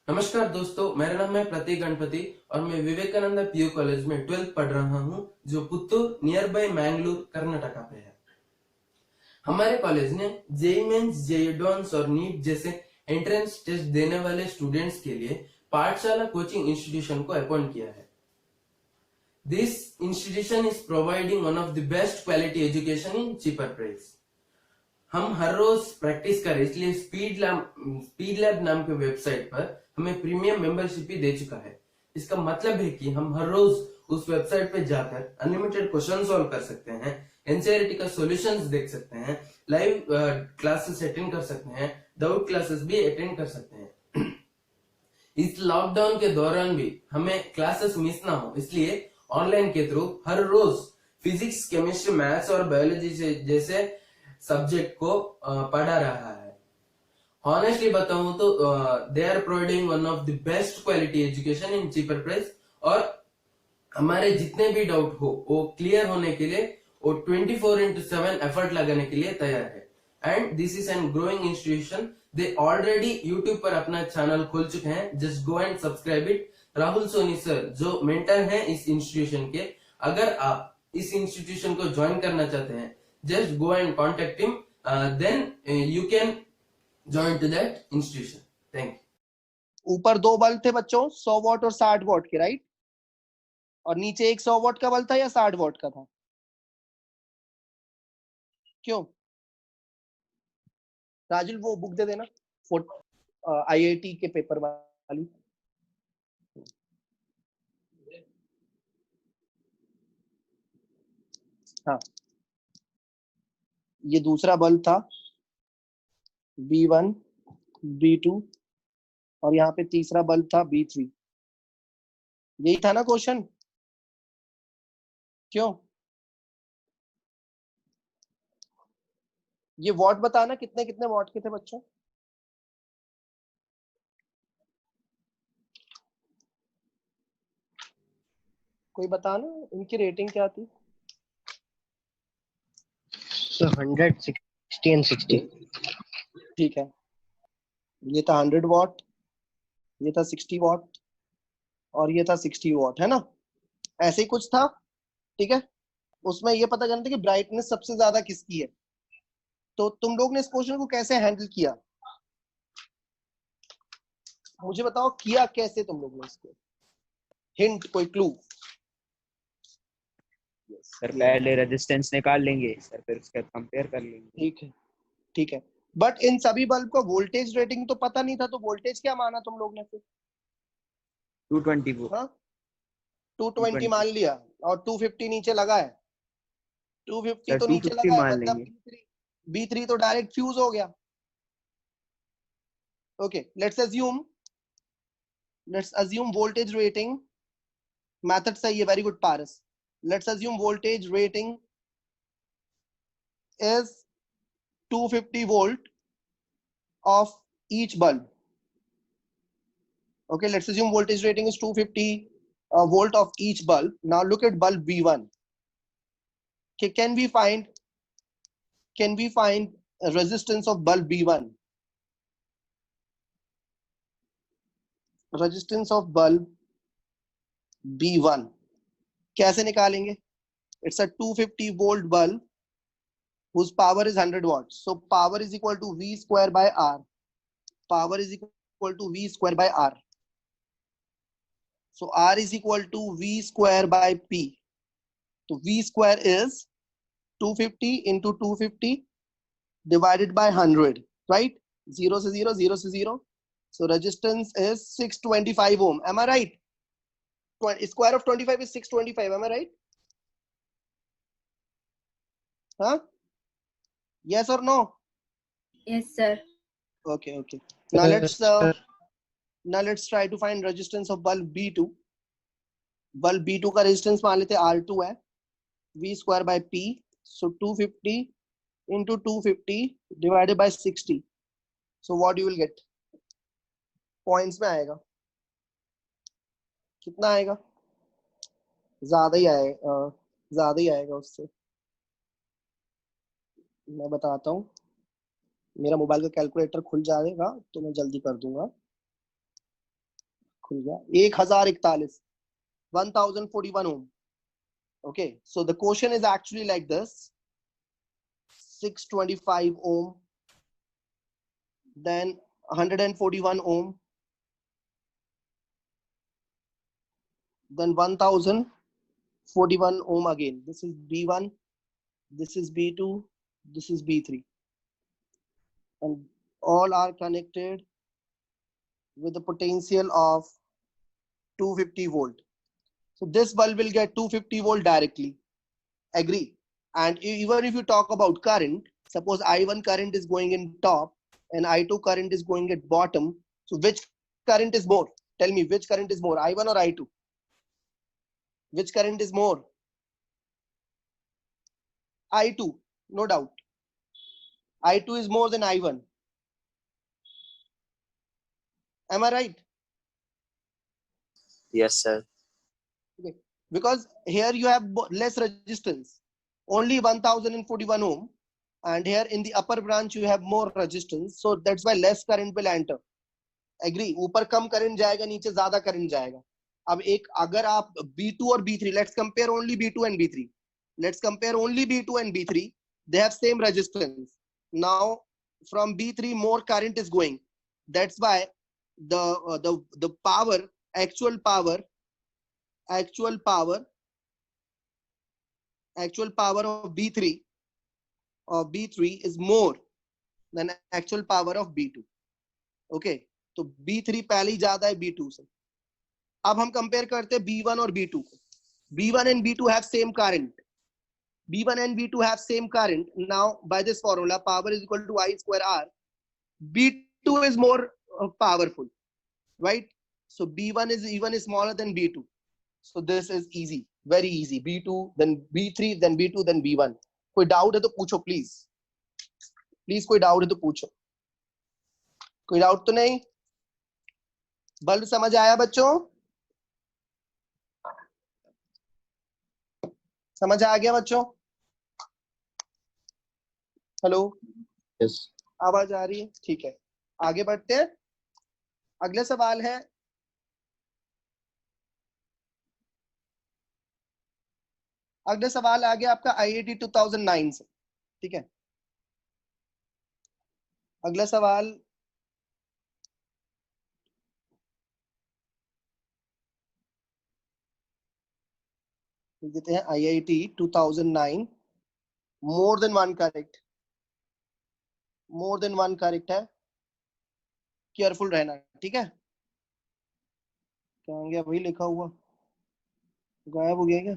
नमस्कार दोस्तों, मेरा नाम है प्रतीक गणपति और मैं विवेकानंद पीयू कॉलेज में 12th पढ़ रहा हूं, जो पुत्तूर नियर बाय मैंगलोर कर्नाटका पे है। हमारे कॉलेज ने जेईई मेंस, जेईई एडवांस और नीट जैसे एंट्रेंस टेस्ट देने वाले स्टूडेंट्स के लिए पाठशाला कोचिंग इंस्टीट्यूशन को अपॉइंट किया है। This institution is providing one of the best quality education in cheaper price. हम हर रोज प्रैक्टिस करें, इसलिए स्पीड लैब नाम के वेबसाइट पर हमें प्रीमियम मेंबरशिप भी दे चुका है। इसका मतलब है कि हम हर रोज उस वेबसाइट पे जाकर अनलिमिटेड क्वेश्चन सॉल्व कर सकते हैं, एनसीईआरटी का सॉल्यूशंस देख सकते हैं, लाइव क्लासेस अटेंड कर सकते हैं, डाउट क्लासेस भी अटेंड कर सकते हैं। इस लॉकडाउन के दौरान भी हमें क्लासेस मिस ना हो, इसलिए ऑनलाइन के थ्रू हर रोज फिजिक्स, केमिस्ट्री, मैथ्स और बायोलॉजी जैसे सब्जेक्ट को पढ़ा रहा है। ऑनेस्टली बताऊं तो they are providing one of the best quality education in cheaper price, और हमारे जितने भी डाउट हो वो क्लियर होने के लिए वो 24/7 एफर्ट लगाने के लिए तैयार है। And this is an growing institution. They already YouTube पर अपना चैनल खोल चुके हैं, just go and subscribe it. Rahul Soni sir जो मेंटर हैं इस इंस्टीट्यूशन के, अगर आप इस इंस्टीट्यूशन को ज्वाइन करना चाहते हैं, just go and contact him, then you can join to that institution. Thank you. ऊपर दो बल्ब थे बच्चों, 100 वॉट और 60 वॉट के, राइट? और नीचे एक 100 वॉट का बल्ब था या 60 वॉट का था? क्यों राजुल, वो बुक दे देना, आईआईटी के पेपर वाली। हाँ, ये दूसरा बल्ब था B1, B2 और यहाँ पे तीसरा बल्ब था B3। यही था ना क्वेश्चन? क्यों? ये वॉट बताना, कितने कितने वॉट के थे बच्चों? कोई बताना, इनकी रेटिंग क्या थी? 100, 60 and 60। ठीक है, ये था 100 वॉट, ये था 60 वॉट और ये था 60 वॉट, है ना? ऐसे ही कुछ था, ठीक है। उसमें ये पता करना था कि ब्राइटनेस सबसे ज्यादा किसकी है। तो तुम लोग ने इस क्वेश्चन को कैसे हैंडल किया, मुझे बताओ, किया कैसे तुम लोग ने इसको? हिंट, कोई क्लू? सर पहले रेजिस्टेंस निकाल लेंगे सर, फिर उसके बाद कंपेयर कर लेंगे। ठीक है, ठीक है। बट इन सभी बल्ब का वोल्टेज रेटिंग तो पता नहीं था, तो वोल्टेज क्या माना तुम लोग ने फिर? 220 हाँ, 220 मान लिया और 250 नीचे लगा है। 250 तो नीचे लगा है, मतलब B3 तो डायरेक्ट फ्यूज हो गया। Okay, let's assume voltage rating. Method सही है, very good Paras. Let's assume voltage rating is 250 volt of each bulb. Okay, let's assume voltage rating is 250 volt of each bulb. Now look at bulb B1. Okay, can we find a resistance of bulb B1? Resistance of bulb B1 कैसे निकालेंगे? It's a 250 volt bulb whose power is 100 watts. So power is equal to V square by R. Power is equal to V square by R. So R is equal to V square by P. So V square is 250 into 250 divided by 100, right? 0 से 0, 0 से 0. So resistance is 625 ohm. Am I right? Square of 25 is 625. Am I right? Huh? Yes or no? Yes, sir. Okay, okay. Now let's try to find resistance of bulb B2. Bulb B2 का resistance मान लेते R2 है. V square by P. So 250 into 250 divided by 60. So what you will get? Points में आएगा, कितना आएगा? ज्यादा ही आएगा उससे। मैं बताता हूँ, मेरा मोबाइल का कैलकुलेटर खुल जाएगा तो मैं जल्दी कर दूंगा। खुल गया 1041 1041 ohm. Okay, so the question is actually like this: 625 ohm, then 141 ohm, then 1041 ohm again. This is B1, this is B2, this is B3, and all are connected with a potential of 250 volt. So this bulb will get 250 volt directly. Agree? And even if you talk about current, suppose I1 current is going in top and I2 current is going at bottom. So which current is more? Tell me, which current is more, I1 or I2? Which current is more? I2, no doubt. I2 is more than I1. Am I right? Yes, sir. Okay. Because here you have less resistance, only 1041 ohm, and here in the upper branch you have more resistance, so that's why less current will enter. Agree? ऊपर कम current जाएगा, नीचे ज्यादा current जाएगा. अब एक अगर आप B2 और B3, let's compare only B2 and B3. Let's compare only B2 and B3. They have same resistance. Now from B3 more current is going. That's why the power, actual power of B3 is more than actual power of B2. Okay, तो B3 पहले ही ज्यादा है B2 से. अब हम compare करते हैं B1 और B2 को. B1 and B2 have same current. B1 and B2 have same current. Now by this formula, power is equal to I square R. B2 is more powerful, right? So B1 is smaller than B2. So this is easy, very easy. B2, then B3, then B2, then B1. कोई doubt है तो पूछो please. Please कोई doubt है तो पूछो. कोई doubt तो नहीं? बल्ब समझ आया बच्चों? समझ आ गया बच्चों? Hello, Yes. आवाज आ रही है? ठीक है, आगे बढ़ते हैं. अगला सवाल है, अगला सवाल आ गया आपका IIT 2009 से. ठीक है, अगला सवाल देते हैं. IIT 2009, more than one correct, more than one correct है. केयरफुल रहना, ठीक है? क्या गया वही लिखा हुआ, गायब हो गया क्या?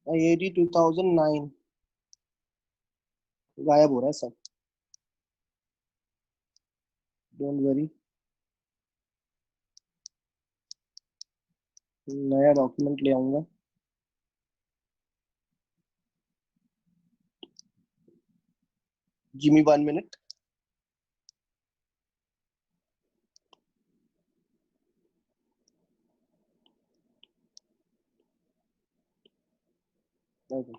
IIT 2009 गायब हो रहा है सब. डोंट वरी, नया डॉक्यूमेंट ले आऊंगा. Give me 1 minute. Okay.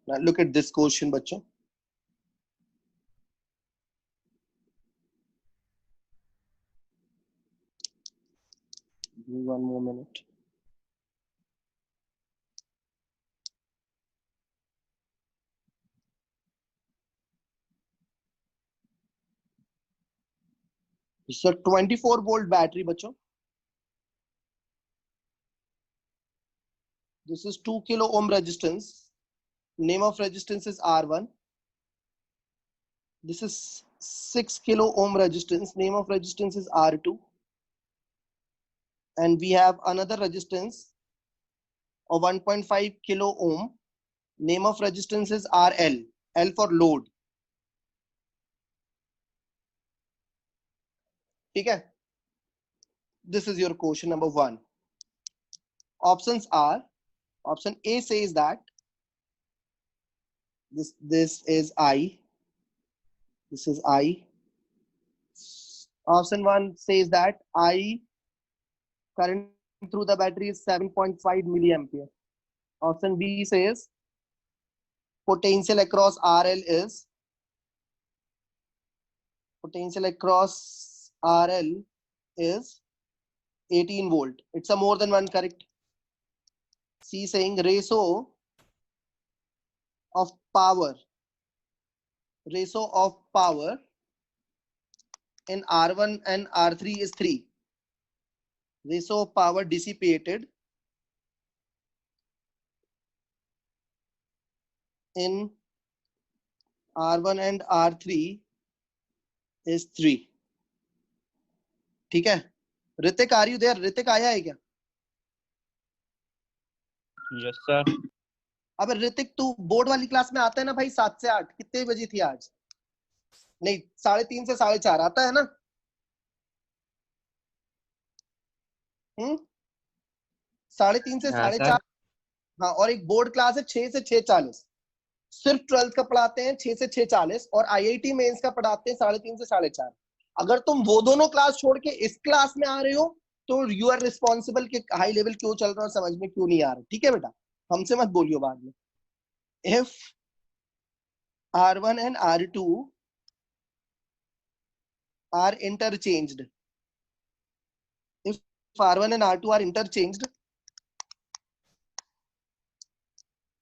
Now look at this question, बच्चों. Give me 1 more minute. It's a 24 volt battery, बच्चों. This is 2 kilo ohm resistance. Name of resistance is R1. This is 6 kilo ohm resistance. Name of resistance is R2. And we have another resistance of 1.5 kilo ohm. Name of resistance is RL. L for load. ठीक है? This is your question number 1. Options are, option A says that this is I. This is I. Option 1 says that I current through the battery is 7.5 milliampere. Option B says potential across RL is potential across RL is 18 volt. It's a more than one, correct? C saying ratio of power in R1 and R3 is 3. Ratio of power dissipated in R1 and R3 is 3. ठीक है? Hrithik, are you there? Hrithik आया है क्या? Yes sir. अब ऋतिक, तू board वाली class में आता है ना भाई? 7 से 8 कितने बजे थी आज? नहीं, 3:30 से 4:30 आता है ना? 3:30 से हाँ 4:30। सर। हाँ, और एक बोर्ड क्लास है 6 से 6:40। सिर्फ 12th का पढ़ाते हैं 6 से 6:40 और आईआईटी मेंस का पढ़ाते हैं 3:30 से 4:30। अगर तुम वो दोनों क्लास छोड़ के इस क्लास में आ रहे हो तो यू आर रिस्पॉन्सिबल कि हाई लेवल क्यों चल रहा है और समझ में क्यों नहीं आ रहा। ठीक है बेटा, हमसे मत बोलियो बाद में। If R1 and R2 are interchanged, if R1 and R2 are interchanged,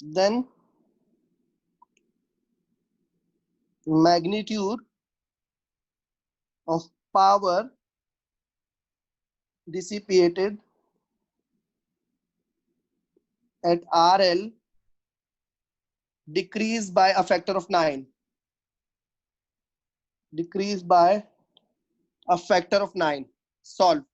then magnitude of power dissipated at RL decrease by a factor of 9. Decrease by a factor of 9. Solve.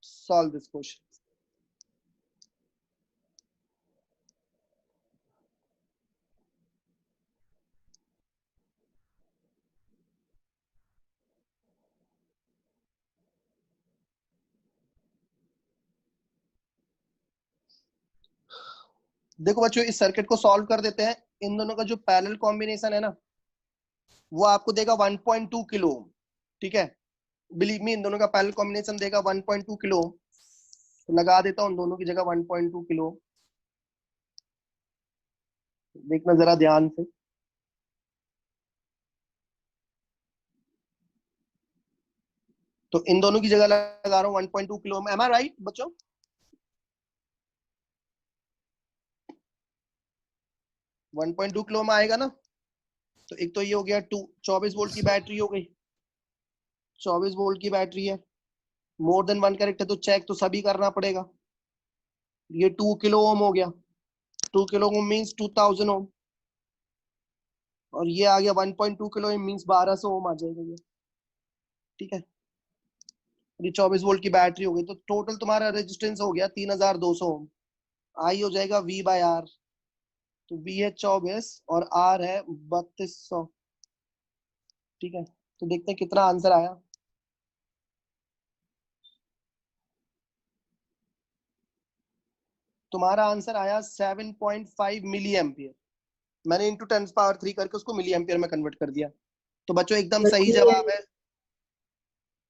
Solve this question. देखो बच्चों, इस circuit को solve कर देते हैं। इन दोनों का जो पैरेलल कॉम्बिनेशन है ना, वो आपको देगा 1.2 किलो ओम। ठीक है, बिलीव मी, इन दोनों का पैरेलल कॉम्बिनेशन देगा 1.2 किलो ओम। तो लगा देता हूं दोनों की जगह 1.2 किलो। देखना जरा ध्यान से। तो इन दोनों की जगह लगा रहा हूं 1.2 किलो ओम। एम आई राइट बच्चों? 1.2 किलो ओम आएगा ना? तो एक तो ये हो गया 24 वोल्ट की बैटरी हो गई। 24 वोल्ट की बैटरी है, मोर देन वन करेक्ट है तो चेक तो सभी करना पड़ेगा। ये 2 किलो ओम हो गया। 2 किलो ओम मींस 2000 ओम, और ये आ गया 1.2 किलो ओम मींस 1200 ओम आ जाएगा ये। ठीक है, ये 24 वोल्ट की बैटरी हो गई। तो टोटल तुम्हारा रेजिस्टेंस हो गया 3200 ओम। आई हो जाएगा V बाय R। तो V है 24 और R है 3200। ठीक है, तो देखते हैं कितना आंसर आया। तुम्हारा आंसर आया 7.5 मिली एम्पियर। मैंने इंटू 10⁻³ करके उसको मिली एम्पियर में कन्वर्ट कर दिया। तो बच्चों एकदम सही जवाब है,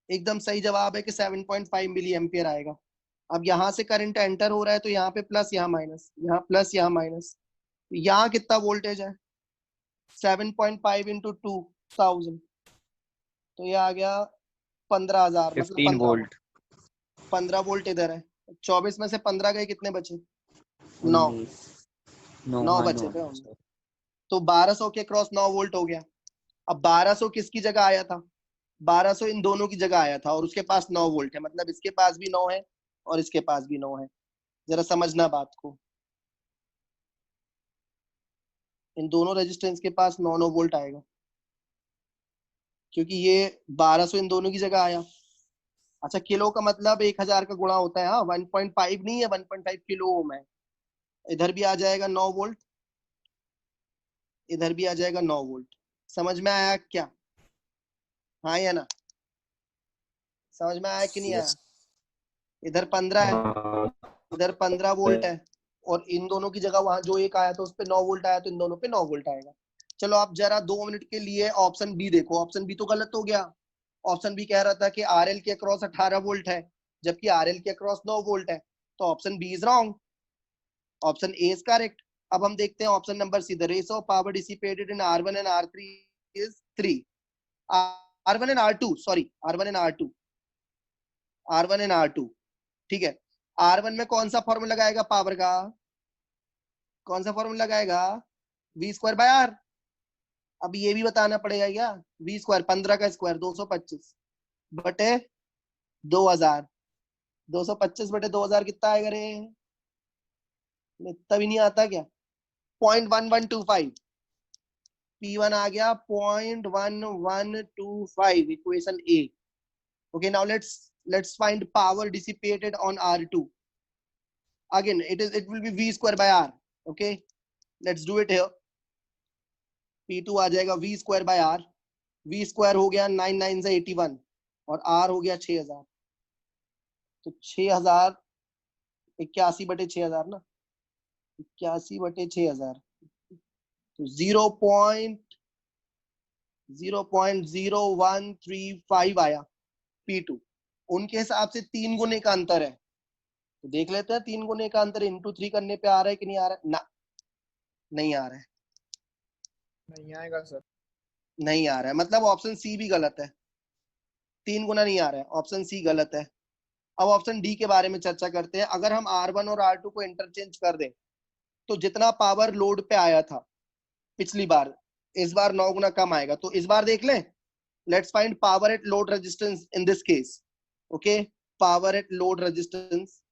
एकदम सही जवाब है कि 7.5 मिली एम्पियर आएगा। अब यहाँ से करंट एंटर हो रहा है तो यहाँ पे प्लस, यहाँ माइनस, यहाँ प्लस, यहाँ माइनस। यहाँ कितना वोल्टेज है? 7.5 इंटू 2000, तो ये आ गया 15,000, मतलब 15 वोल्ट। 15 वोल्ट इधर है। 24 में से 15 गए, कितने बचे? 9। 9 बचे थे। तो 1200 के क्रॉस 9 वोल्ट हो गया। अब 1200 किसकी जगह आया था? 1200 इन दोनों की जगह आया था, और उसके पास 9 वोल्ट है, मतलब इसके पास भी 9 है और इसके पास भी 9 है। जरा समझना बात को, इन दोनों रेजिस्टेंस के पास 9 वोल्ट आएगा, क्योंकि ये 1200 इन दोनों की जगह आया। अच्छा, किलो का मतलब 1000 का गुणा होता है। हाँ, 1.5 नहीं है, 1.5 किलो ओम है। इधर भी आ जाएगा 9 वोल्ट, इधर भी आ जाएगा 9 वोल्ट। समझ में आया क्या? हाँ या ना? समझ में आया कि नहीं आया? इधर 15 है, इधर 15 वोल्ट है, और इन दोनों की जगह वहां जो एक आया था उस पे 9 वोल्ट आया, तो इन दोनों पे 9 वोल्ट आएगा। चलो आप जरा 2 मिनट के लिए ऑप्शन बी देखो। ऑप्शन बी तो गलत हो गया। ऑप्शन बी कह रहा था कि आरएल के अक्रॉस 18 वोल्ट है, जबकि आरएल के अक्रॉस 9 वोल्ट है। तो option B is wrong, option A is correct. अब हम देखते हैं option number C, the ratio of power dissipated in R1 and R3 is 3. R1 and R2, sorry, R1 and R2, R1 and R2, ठीक है. R1 में कौन सा formula लगाएगा पावर का, कौन सा फॉर्मूला लगाएगा, V स्क्वायर बाय R. अब ये भी बताना पड़ेगा क्या, V स्क्वायर 15 का स्क्वायर 225 बटे 2000, 225 बटे 2000 कितना आएगा रे, इतना भी नहीं आता क्या, 0.1125. P1 आ गया 0.1125, equation A. Okay, now let's find power dissipated on R2. Again, it will be V square by R. Okay, let's do it here. P2 आ जाएगा V square by R. V square हो गया 9 9 से 81 और R हो गया 6000. तो 6000 81 बटे 6000 ना, 81 बटे 6000, तो 0.0135 आया P2. उनके हिसाब से 3 गुने का अंतर है, तो देख लेते हैं 3 गुने का अंतर इंटू 3 करने पे आ रहा है कि नहीं आ रहा है. ना, नहीं आ रहा है, नहीं आएगा सर. नहीं आ रहा है, मतलब ऑप्शन सी भी गलत है. 3 गुना नहीं आ रहा है, ऑप्शन सी गलत है. अब ऑप्शन डी के बारे में चर्चा करते हैं. अगर हम R1 और R2 को इंटरचेंज कर दें तो जितना पावर लोड पे आया था पिछली बार, इस बार 9 गुना कम आएगा. तो इस बार देख लें, let's find power at load resistance in this case. Okay, power at load resistance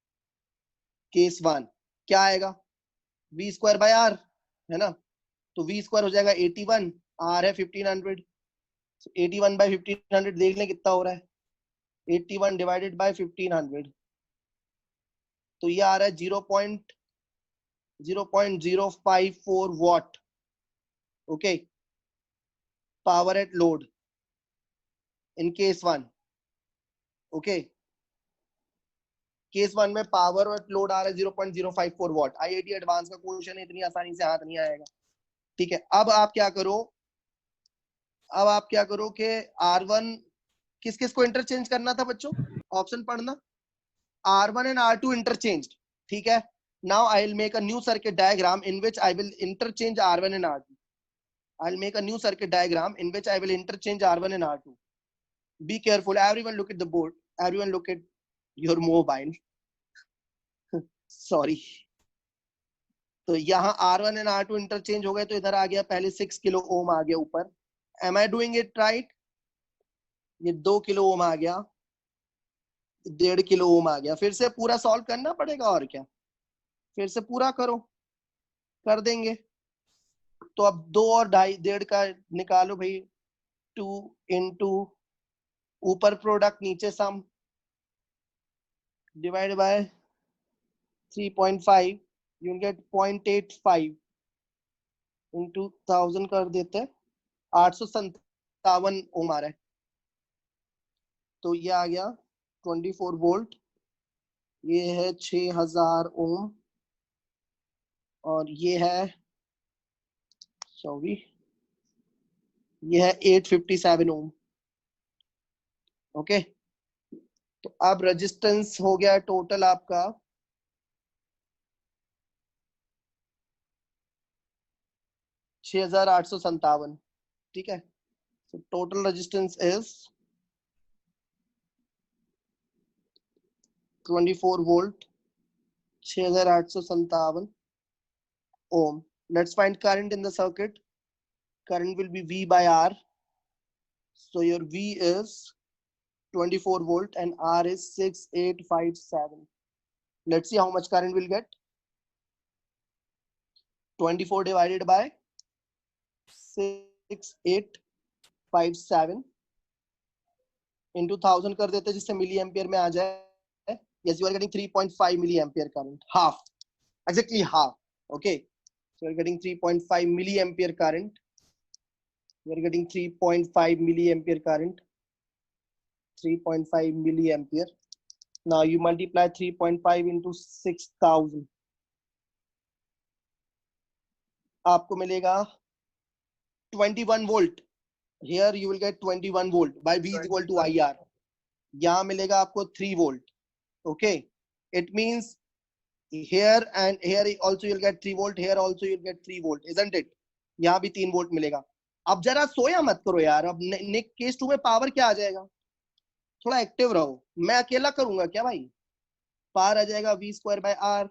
case 1 क्या आएगा, V स्क्वायर बाय R है ना, तो V स्क्वायर हो जाएगा 81, R है 1500, 81 बाय 1500 देख लें कितना हो रहा है, 81 डिवाइडेड बाय 1500, तो ये आ रहा है 0.054 watt. Okay, power at load in case 1. Okay, case 1 में पावर एट लोड आ रहा है 0.054 वॉट. IIT एडवांस का क्वेश्चन है, इतनी आसानी से हाथ नहीं आएगा. ठीक है, अब आप क्या करो, अब आप क्या करो कि R1 किस किस को इंटरचेंज करना था बच्चों, ऑप्शन पढ़ना, R1 and R2 interchanged. ठीक है, now I'll make a new circuit diagram in which I will interchange R1 and R2. I'll make a new circuit diagram in which I will interchange R1 and R2. Be careful, everyone look at the board, everyone look at your mobile. Sorry. तो यहाँ R1 and R2 interchange हो गए, तो इधर आ गया पहले 6 kilo ohm आ गया ऊपर. Am I doing it right? ये 2 किलो ओम आ गया, 1.5 किलो ओम आ गया. फिर से पूरा सॉल्व करना पड़ेगा और क्या, फिर से पूरा करो, कर देंगे. तो अब 2 और 1.5 का निकालो भाई, 2 इंटू ऊपर प्रोडक्ट नीचे sum divide by 3.5, you will get 0.85 into 1000 कर देते हैं, 857 ओम आ रहा है. तो ये आ गया 24 वोल्ट, ये है 6000 ओम, और ये है, सॉरी, ये है 857 ओम. ओके, तो अब रेजिस्टेंस हो गया टोटल आपका 6857. ठीक है, so total resistance is 24 volt, 6857 ohm. Let's find current in the circuit. Current will be V by R. So your V is 24 volt and R is 6857. Let's see how much current we'll get. 24 divided by 6857 into 1000 कर देते, जिससे milli ampere में आ जाए. Yes, you are getting 3.5 milliampere current, half, exactly half. Okay, so you are getting 3.5 milliampere current. You are getting 3.5 milliampere current, 3.5 milliampere. Now you multiply 3.5 into 6000, आपको मिलेगा 21 volt. Here you will get 21 volt by V is equal to IR. यहाँ मिलेगा आपको 3 volt. Okay, it means here and here also you'll get 3 volt, here also you'll get 3 volt, isn't it? यहाँ भी 3 volt मिलेगा. अब जरा सोया मत करो यार. अब केस 2 में पावर क्या आ जाएगा? थोड़ा एक्टिव रहो. मैं अकेला करूंगा क्या भाई? पावर आ जाएगा v स्क्वायर बाय r,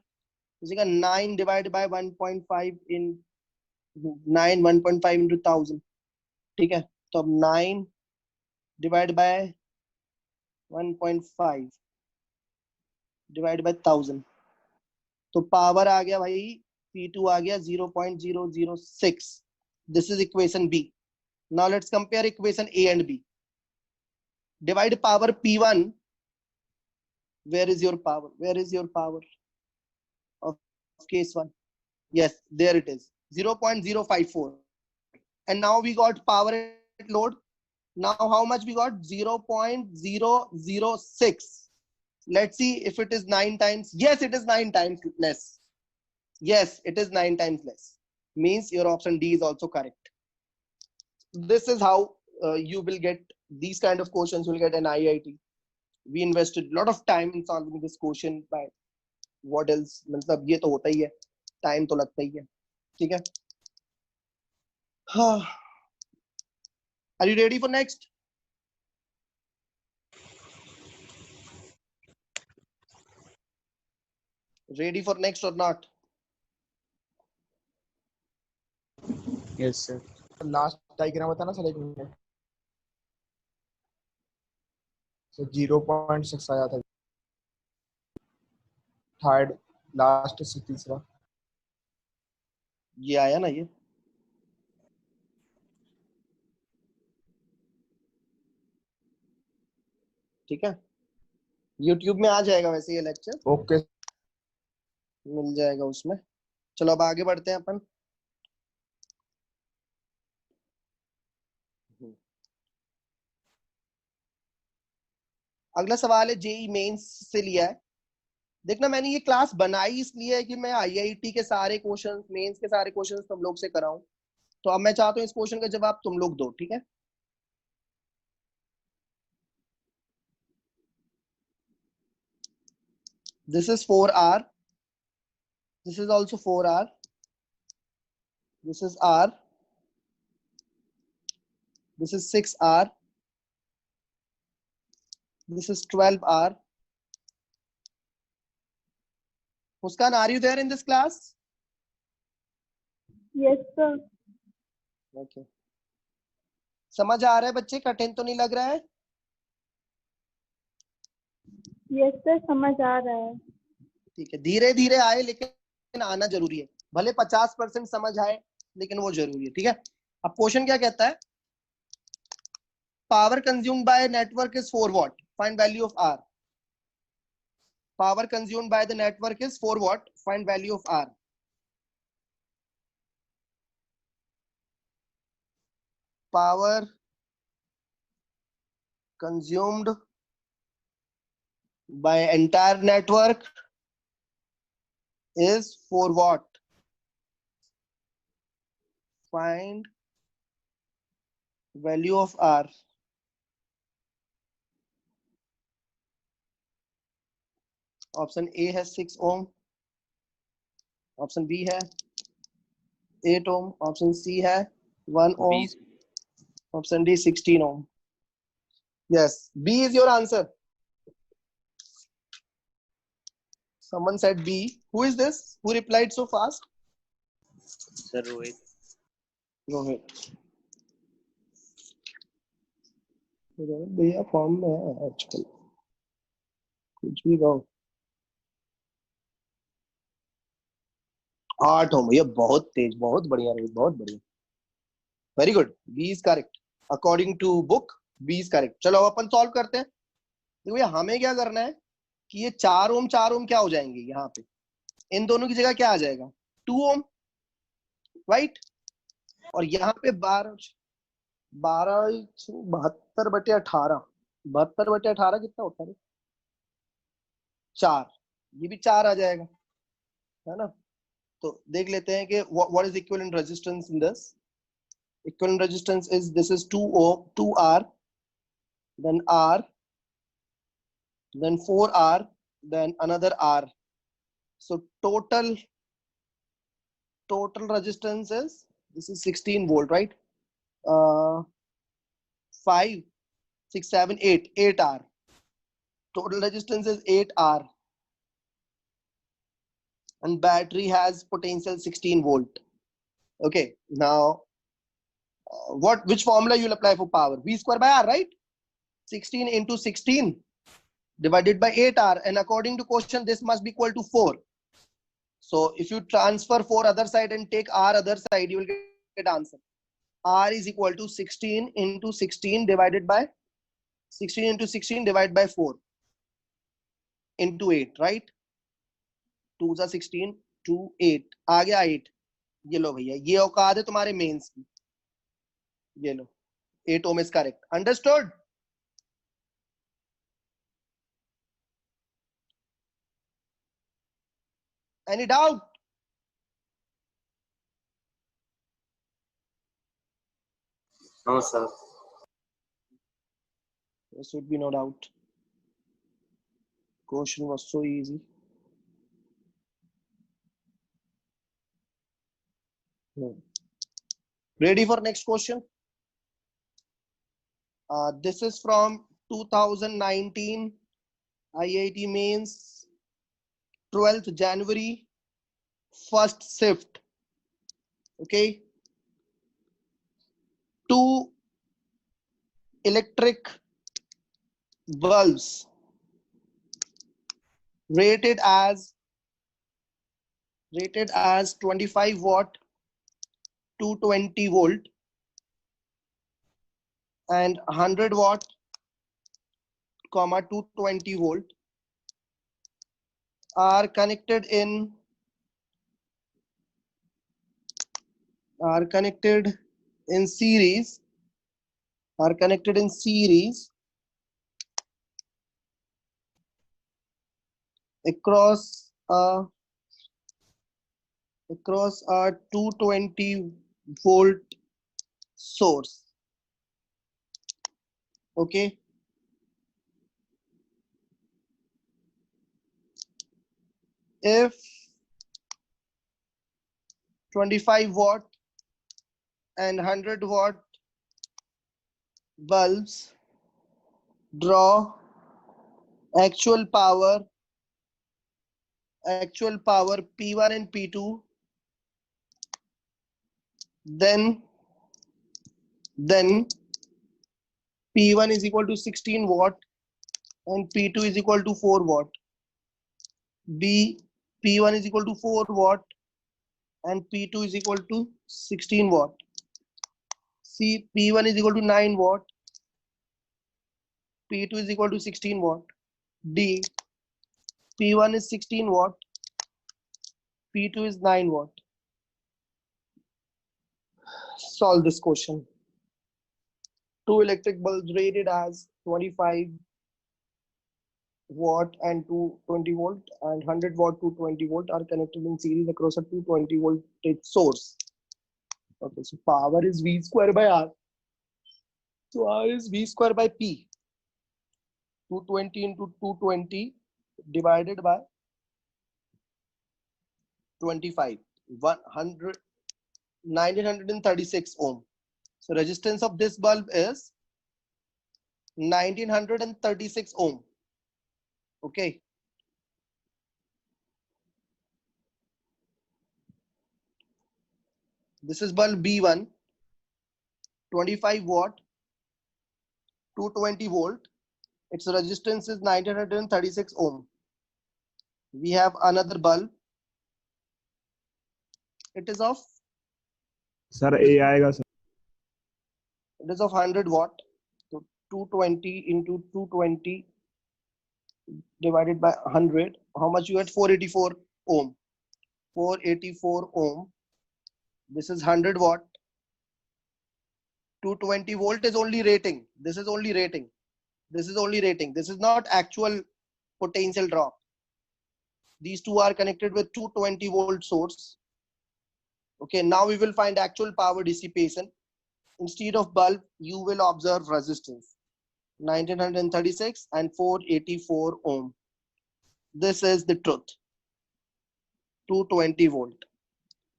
जगह 9 डिवाइड बाय 1.5 इन 9 1.5 into 1000. ठीक है, तो अब 9 डिवाइड बाय 1.5 डिवाइड बाय 1000, तो पावर आ गया भाई P2 आ गया 0.006. This is equation B. Now let's compare equation A and B. Divide power P1. Where is your power? Where is your power of case 1? Yes, there it is, 0.054. And now we got power at load. Now how much we got? 0.006. Let's see if it is 9 times. Yes, it is 9 times less. Yes, it is 9 times less. Means your option D is also correct. This is how you will get these kind of questions. Will get an IIT. We invested a lot of time in solving this question. By what else? मतलब ये तो होता ही है, time तो लगता ही है. ठीक है? Are you ready for next? Ready for next or not? Yes sir. Last diagram बताना सर, एक मिनट. सो 0.6 आया था. थर्ड लास्ट से तीसरा. ये आया ना ये. ठीक है, YouTube में आ जाएगा वैसे ये लेक्चर. ओके. मिल जाएगा उसमें. चलो अब आगे बढ़ते हैं अपन. अगला सवाल है जेई मेंस से लिया है. देखना, मैंने ये क्लास बनाई इसलिए है कि मैं आईआईटी के सारे क्वेश्चंस, मेंस के सारे क्वेश्चंस तुम लोग से कराऊं. तो अब मैं चाहता हूं इस क्वेश्चन का जवाब तुम लोग दो. ठीक है, this is 4R, this is also 4R, this is R, this is 6R, this is 12R. Muskan, are you there in this class? Yes, sir. Okay. समझ आ रहा है बच्चे? कठिन तो नहीं लग रहा है? Yes, sir. समझ आ रहा है. ठीक है, धीरे धीरे आए लेकिन आना जरूरी है. भले 50% समझ आए लेकिन वो जरूरी है. ठीक है, अब क्वेश्चन क्या कहता है? Power consumed by network is 4 watt. Find value of R. Power consumed by the network is 4 watt. Find value of R. Power consumed by entire network is 4 watt. Find value of R. Option A है 6 ohm, option B है 8 ohm, option C है 1 ohm, option D 16 ohm. Yes, B is your answer. Someone said B. Who is this? Who replied so fast? Sir Rohit. Rohit. Rohit भैया form में है आजकल, कुछ भी कहो. 8 ohm. ये बहुत तेज, बहुत बढ़िया रोहित, बहुत बढ़िया. Very good. B is correct. According to book, B is correct. चलो अब अपन सॉल्व करते हैं. देखो भैया, हमें क्या करना है कि ये 4 ohm 4 ohm क्या हो जाएंगे यहाँ पे? इन दोनों की जगह क्या आ जाएगा? 2 ohm, राइट? और यहाँ पे 12 72/18. 72/18 कितना होता है? 4. ये भी 4 आ जाएगा, है ना? तो देख लेते हैं कि what is equivalent resistance in this. Equivalent resistance is, this is 2 ohm, 2R, then R, then 4R, then another R. So total resistance is, this is 16 volt, right? 5, 6, 7, 8, 8 R. Total resistance is 8 R. And battery has potential 16 volt. Okay, now which formula you'll apply for power? V square by R, right? 16 into 16 divided by 8R, and according to question this must be equal to 4. So if you transfer 4 other side and take R other side, you will get answer. R is equal to 16 into 16 divided by 16 into 16 divided by 4 into 8, right? 2 is 16, 2, 8. आ गया 8. ये लो भैया, ये औकात है तुम्हारे mains की. ये लो, 8 ohm is correct. Understood? Any doubt? No, sir. There should be no doubt. Question was so easy. Ready for next question? This is from 2019 IIT mains, 12th January, first shift. Okay. 2 electric bulbs rated as 25 watt, 220 volt, and 100 watt, 220 volt are connected in series across a 220 volt source. Okay. If 25 watt and 100 watt bulbs draw actual power P1 and P2, then P1 is equal to 16 watt and P2 is equal to 4 watt. B, P1 is equal to 4 watt and P2 is equal to 16 watt. C, P1 is equal to 9 watt, P2 is equal to 16 watt. D, P1 is 16 watt, P2 is 9 watt. Solve this question. 2 electric bulbs rated as 25 watt and 220 volt and 100 watt 220 volt are connected in series across a 220 voltage source. Okay, so power is V square by R. So R is V square by P. 220 into 220 divided by 25. 1936 ohm. So resistance of this bulb is 1936 ohm. Okay. This is bulb B1, 25 watt, 220 volt. Its resistance is 1936 ohm. We have another bulb. It is of sir A आएगा sir. It is of 100 watt. So 220 into 220 divided by 100. How much you get? 484 ohm. 484 ohm. This is 100 watt. 220 volt is only rating. This is only rating. This is only rating. This is not actual potential drop. These two are connected with 220 volt source. Okay, now we will find actual power dissipation. Instead of bulb, you will observe resistance. 1936 and 484 ohm. This is the truth. 220 volt.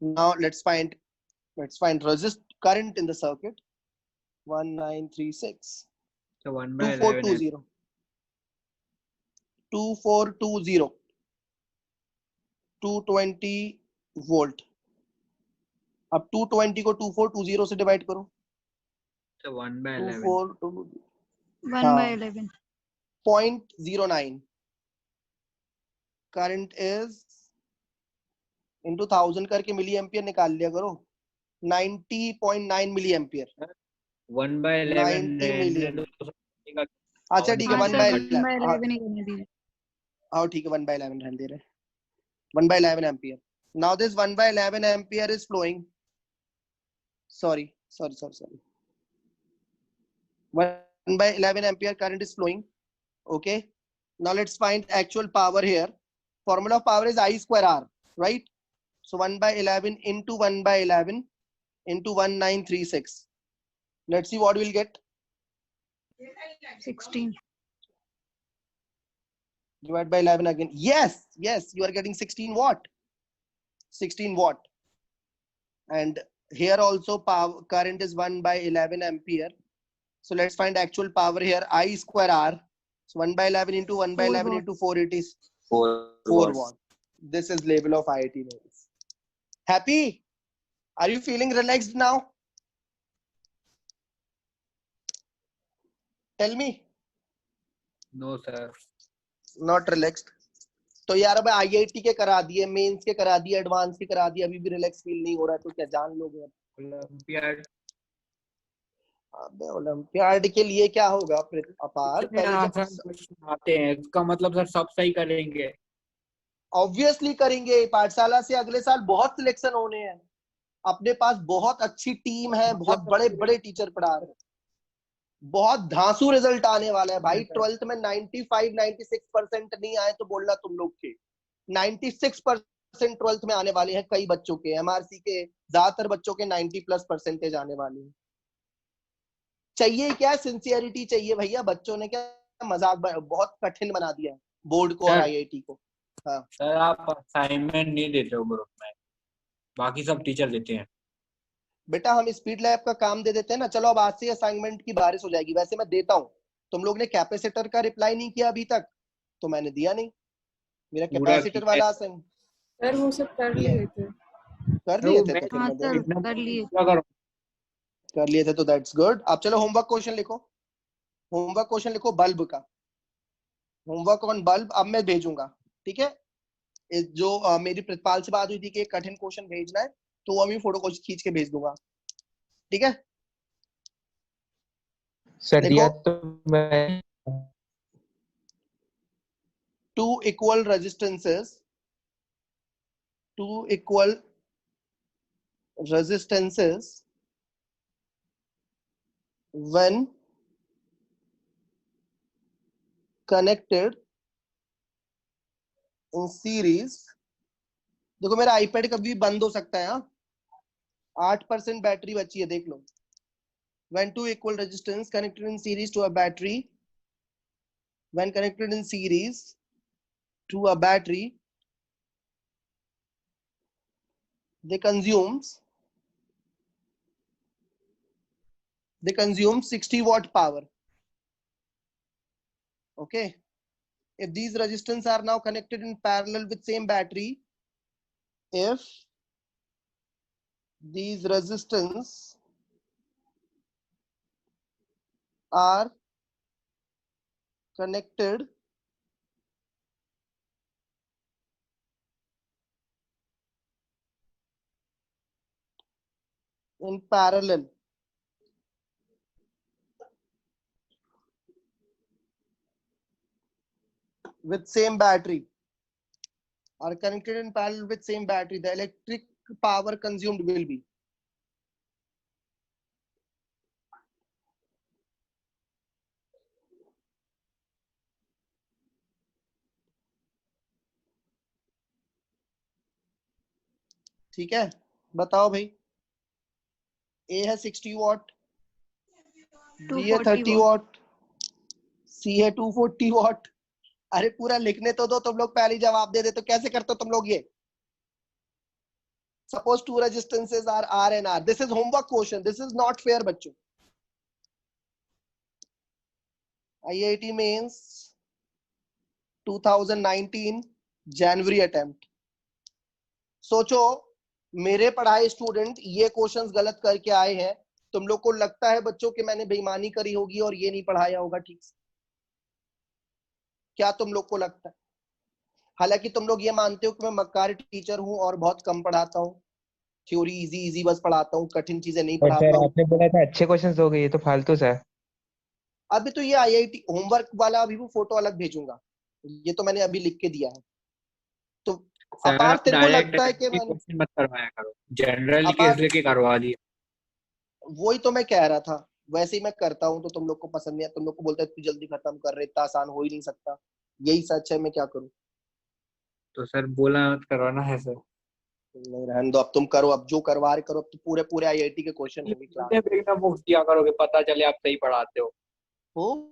Now let's find resist current in the circuit. 1936 So 1 by 11 amp. 2420 220 volt. अब 220 को 2420 से divide करो. So 1 by 11. 2420 1 by 11. 0.09. Current is into 1000 करके milli ampere निकाल लिया करो. 90.9 milli ampere. 1 by 11 90 million. रहने अच्छा ठीक है, हाँ 1 सर, by 1 by 11. 11 ही करने दीजिए. हाँ ठीक है, 1 by 11 रहने दे रहे. 1 by 11 ampere. Now this 1 by 11 ampere is flowing. Sorry. 1 by 11 ampere current is flowing. Okay. Now let's find actual power here. Formula of power is I square R, right? So 1 by 11 into 1 by 11 into 1936. Let's see what we'll get. 16. Divide by 11 again. Yes, you are getting 16 watt. 16 watt. And here also power current is 1 by 11 ampere. So let's find actual power here. I square R. So 1 by 11 into 1 by 4 11 watt. into 4, it is 4 4 watt. This is level of IIT levels. Happy? Are you feeling relaxed now? Tell me. No sir. Not relaxed. तो यार अब IIT के करा दिए, mains के करा दिए, advance के करा दिए, अभी भी रिलैक्स फील नहीं हो रहा, तो क्या जान लोगे अब? ओलंपियाड अबे ओलंपियाड के लिए क्या होगा अपार? पहले आसान जब क्वेश्चन आते हैं इसका मतलब सर सब सही करेंगे. ऑब्वियसली करेंगे. पाठशाला से अगले साल बहुत सिलेक्शन होने हैं. अपने पास बहुत अच्छी टीम है, बहुत बड़े बड़े टीचर पढ़ा रहे हैं. बहुत धांसू रिजल्ट आने वाला है भाई. 12th में 95-96% नहीं आए तो बोलना तुम लोग के. 96% 12th में आने वाले हैं कई बच्चों के. MRC के ज्यादातर बच्चों के 90+% आने वाले हैं. चाहिए क्या? सिंसियरिटी चाहिए भैया. बच्चों ने क्या मजाक बहुत कठिन बना दिया है बोर्ड को और IIT को. हाँ सर आप असाइनमेंट नहीं देते हो ग्रुप में, बाकी सब टीचर देते हैं. बेटा, हम स्पीड लैब का काम दे देते हैं ना. चलो अब आज से असाइनमेंट की बारिश हो जाएगी. वैसे मैं देता हूँ. तुम लोग ने कैपेसिटर का रिप्लाई नहीं किया अभी तक, तो मैंने दिया नहीं. मेरा कैपेसिटर वाला असाइनमेंट सर वो सब कर लिए थे. कर लिए थे तो फिर हाँ मैं दे सर, दूं. कर लिए. कर लिए थे तो दैट्स गुड. अब चलो होमवर्क क्वेश्चन लिखो. होमवर्क क्वेश्चन लिखो बल्ब का. होमवर्क ऑन बल्ब अब मैं भेजूंगा. ठीक है. जो मेरी प्रतिपाल से बात हुई थी कि एक कठिन क्वेश्चन भेजना है, तो वो मैं फोटो खींच के भेज दूंगा. ठीक है. सर दिया देखो, तो मैं two equal resistances when connected in series. देखो मेरा आईपैड कभी भी बंद हो सकता है. 8% बैटरी बची है, देख लो. When two equal resistance connected in series to a battery, when connected in series to a battery, they consume 60 watt power. Okay. If these resistance are now connected in parallel with same battery, if these resistance are connected in parallel with same battery, are connected in parallel with same battery, the electric power consumed will be. ठीक है. बताओ भाई. A है 60 watt, B है 30 watt, C है 240 watt. अरे पूरा लिखने तो दो. तुम लोग पहले जवाब दे दे तो कैसे करते हो तुम लोग ये? Suppose two resistances are R and R. This is homework question. This is not fair, बच्चों. IIT Mains 2019 January attempt. सोचो मेरे पढ़ाए स्टूडेंट ये क्वेश्चंस गलत करके आए हैं, तुम लोग को लगता है बच्चों कि मैंने बेईमानी करी होगी और ये नहीं पढ़ाया होगा ठीक से? क्या तुम लोग को लगता है? हालांकि तुम लोग ये मानते हो कि मैं मक्कार टीचर हूं और बहुत कम पढ़ाता हूं, थ्योरी इजी इजी बस पढ़ाता हूं, कठिन चीजें नहीं पर पढ़ाता सर हूं. आपने बोला था अच्छे क्वेश्चंस दोगे, ये तो फालतू सा है। अभी तो ये IIT होमवर्क वाला अभी वो फोटो अलग भेजूंगा, ये तो मैंने अभी लिख के दिया है. तो सर अपार आप तेरे को डायरेक्ट लगता है कि मैंने क्वेश्चन मत करवाया करो, जनरल के अपार, इसलिए करवा दिए। वही तो मैं कह रहा था, वैसे ही मैं करता हूँ तो तुम लोग को पसंद नहीं है, तुम लोग को बोलते है तू जल्दी खत्म कर रहे, इतना आसान हो ही नहीं सकता. यही सच है, मैं क्या करूँ. तो सर बोला मत करवाना है सर। नहीं रहने दो, अब तुम करो, अब जो करवा रहे करो. अब तो पूरे पूरे IIT के क्वेश्चन होंगे क्लास बिगिनर बुक्स दिया करोगे, पता चले आप सही पढ़ाते हो, हो.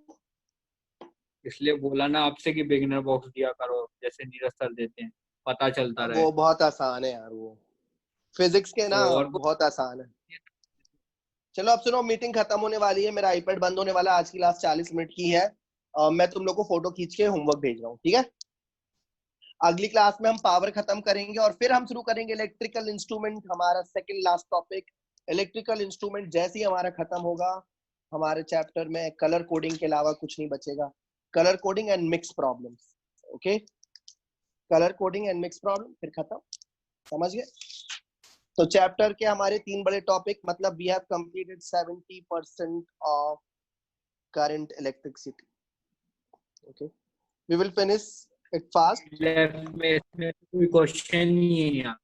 इसलिए बोला ना आपसे कि बिगिनर बॉक्स दिया करो, जैसे नीरज सर देते हैं, पता चलता रहे। वो बहुत आसान है यार, वो फिजिक्स के ना तो और बहुत आसान है. चलो अब सुनो, मीटिंग खत्म होने वाली है, मेरा आईपैड बंद होने वाला है. आज की क्लास 40 मिनट की है. मैं तुम लोग को फोटो खींच के होमवर्क भेज रहा हूँ, ठीक है? अगली क्लास में हम पावर खत्म करेंगे और फिर हम शुरू करेंगे इलेक्ट्रिकल इंस्ट्रूमेंट, हमारा second last topic. Electrical instrument जैसे ही हमारा खत्म होगा, हमारे चैप्टर में कलर कोडिंग के अलावा कुछ नहीं बचेगा. Colour coding and mix problems. Okay, colour coding and mix problem फिर खत्म. समझ गए? तो चैप्टर के हमारे 3 बड़े टॉपिक, मतलब we have completed 70% of current electricity. Okay, we will finish it fast. Left में इसमें कोई क्वेश्चन नहीं है यहाँ।